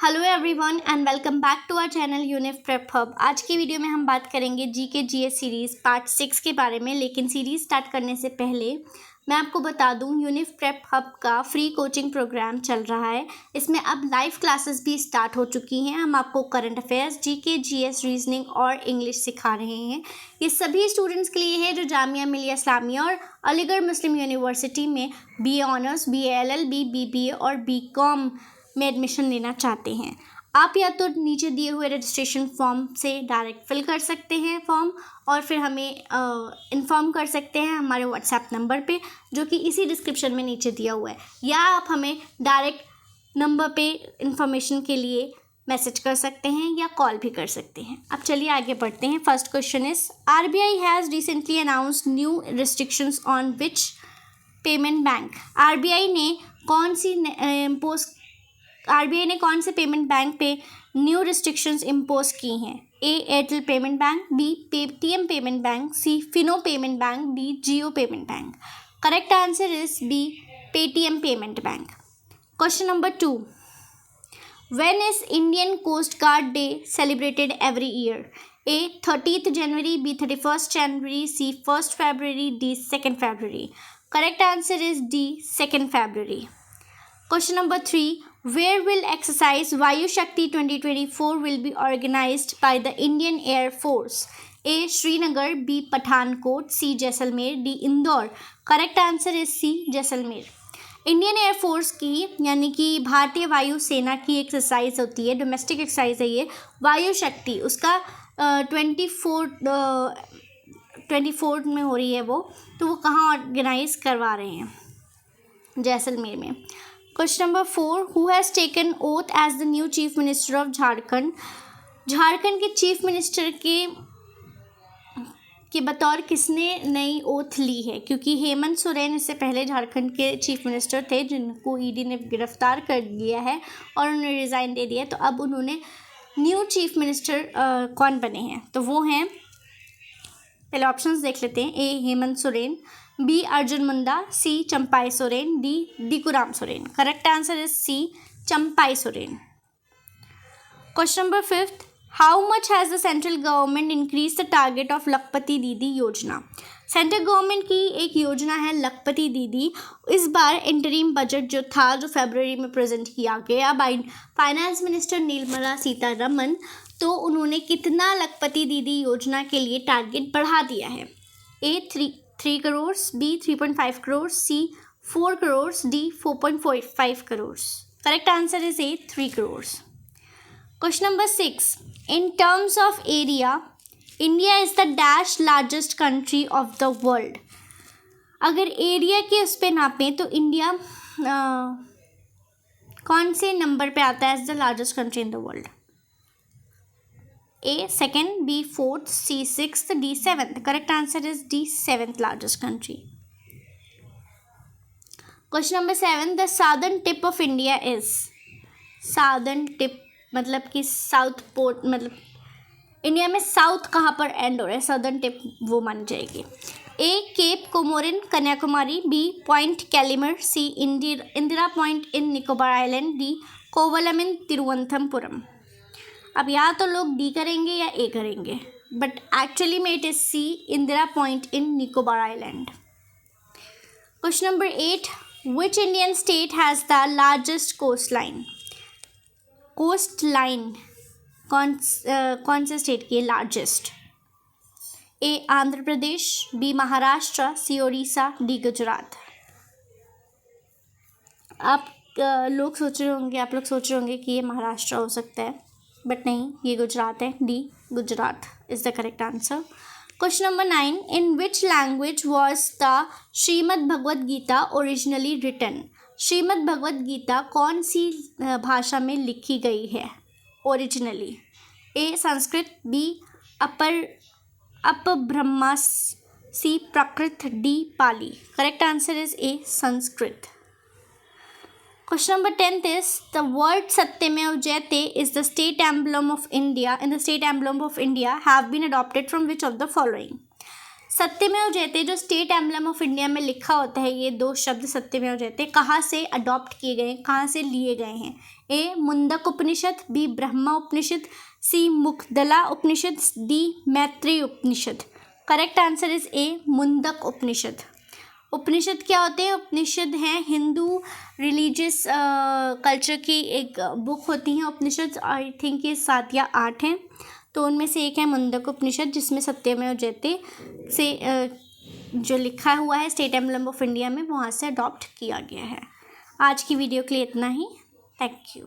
Hello everyone and welcome back to our channel Unif Prep Hub. आज की video में हम बात करेंगे जीके जीएस सीरीज़ पार्ट 6 के बारे में। लेकिन सीरीज़ स्टार्ट करने से पहले मैं आपको बता दूं, यूनिफ प्रेप हब का फ्री कोचिंग प्रोग्राम चल रहा है। इसमें अब लाइव क्लासेस भी स्टार्ट हो चुकी हैं। हम आपको current affairs, GK GS, reasoning और इंग्लिश सिखा रहे हैं। ये सभी स्टूडेंट्स के लिए है जो जामिया मिलिया इस्लामिया और अलीगढ़ मुस्लिम यूनिवर्सिटी में BA honours, BA LLB, BBA और BCom में एडमिशन लेना चाहते हैं। आप या तो नीचे दिए हुए रजिस्ट्रेशन फॉर्म से डायरेक्ट फिल कर सकते हैं फॉर्म, और फिर हमें इन्फॉर्म कर सकते हैं हमारे व्हाट्सएप नंबर पे, जो कि इसी डिस्क्रिप्शन में नीचे दिया हुआ है, या आप हमें डायरेक्ट नंबर पे इंफॉर्मेशन के लिए मैसेज कर सकते हैं या कॉल भी कर सकते हैं। अब चलिए आगे बढ़ते हैं। First question is, RBI has recently announced new restrictions on which payment bank. RBI ने कौन से पेमेंट बैंक पे न्यू रिस्ट्रिक्शंस इम्पोज की हैं? A Airtel payment bank, B Paytm payment bank, C Fino payment bank, D Jio payment bank. Correct answer is B Paytm payment bank. Question number 2, when is Indian coast guard day celebrated every year? A 30th January, B 31st January, C 1st February, D 2nd February. Correct answer is D 2nd February. Question number 3, where will exercise Vayu Shakti 2024 will be organized by the Indian Air Force? A Srinagar, B Pathankot, C Jaisalmer, D Indore। Correct answer is C Jaisalmer। Indian air force की यानी कि भारतीय वायु सेना की exercise होती है, domestic exercise है ये, वायु शक्ति। उसका 24 में हो रही है वो, तो वो कहाँ ऑर्गेनाइज करवा रहे हैं? जैसलमेर में। Question number 4, who has taken oath as the new chief minister of Jharkhand? Jharkhand के चीफ मिनिस्टर के बतौर किसने नई ओथ ली है? क्योंकि हेमंत सोरेन इससे पहले झारखंड के चीफ मिनिस्टर थे, जिनको ईडी ने गिरफ्तार कर लिया है और उन्होंने रिज़ाइन दे दिया है। तो अब उन्होंने न्यू चीफ मिनिस्टर कौन बने हैं? तो वो हैं, पहले ऑप्शंस देख लेते हैं। A Hemant Soren, B Arjun Munda, C Champai Soren, D Dikuram Soren. Correct answer is C Champai Soren. Question number 5, how much has the central government increase the target of Lakhpati Didi योजना? सेंट्रल गवर्नमेंट की एक योजना है लखपति दीदी। इस बार इंटरिम बजट जो था, जो फरवरी में प्रेजेंट किया गया by finance minister Nirmala Sitharaman, तो उन्होंने कितना लखपति दीदी योजना के लिए टारगेट बढ़ा दिया है? A 3 crore, B 3.5 crore, C 4 crore, D 4.5 crore. Correct answer is A 3 crore. Question number 6, in terms of area India is the dash largest country of the world. अगर एरिया के उस पर नापें तो इंडिया कौन से नंबर पे आता है as the largest country in the world? A 2nd, B 4th, C 6th, D 7th। Correct answer is D 7th largest country। Question number 7, the southern tip of India is? Southern tip मतलब कि south port, मतलब India में south कहाँ पर and हो रहा है, southern tip वो मानी जाएगी। A Cape Comorin Kanyakumari, B point Calimere, C Indira point in Nicobar island, D Kovalam in Thiruvananthapuram. अब या तो लोग D करेंगे या A करेंगे, बट एक्चुअली में it is C Indira point in Nicobar island. Question number 8, which Indian state has the largest coast line? Coast line कौन से स्टेट की है largest? A Andhra Pradesh, B Maharashtra, C Orissa, D Gujarat. आप लोग सोच रहे होंगे कि ये महाराष्ट्र हो सकता है, बट नहीं, ये गुजरात है। D Gujarat is the correct answer. Question number 9, in which language was the Shrimad Bhagavad Gita originally written? Shrimad Bhagavad Gita कौन सी भाषा में लिखी गई है originally? A Sanskrit, B Apabhramsha, C Prakrit, D Pali. Correct answer is A Sanskrit. Question number 10 is, the word Satyamev Jayate is the state emblem of India, and the state emblem of India have been adopted from which of the following? सत्यमेव जयते जो state emblem of India में लिखा होता है, ये 2 शब्द सत्यमेव जयते कहाँ से अडॉप्ट किए गए हैं, कहाँ से लिए गए हैं? A Mundaka Upanishad, B Brahma Upanishad, C Mukhdala Upanishad, D Maitreya Upanishad. Correct answer is A Mundaka Upanishad. Upanishad क्या होते हैं? उपनिषद हैं हिंदू रिलीजियस कल्चर की एक बुक होती हैं उपनिषद। आई थिंक ये 7 या 8 हैं, तो उनमें से एक है मुंडक उपनिषद, जिसमें सत्यमेव जयते से जो लिखा हुआ है स्टेट एम्बलम ऑफ इंडिया में, वहाँ से अडॉप्ट किया गया है। आज की वीडियो के लिए इतना ही। Thank you.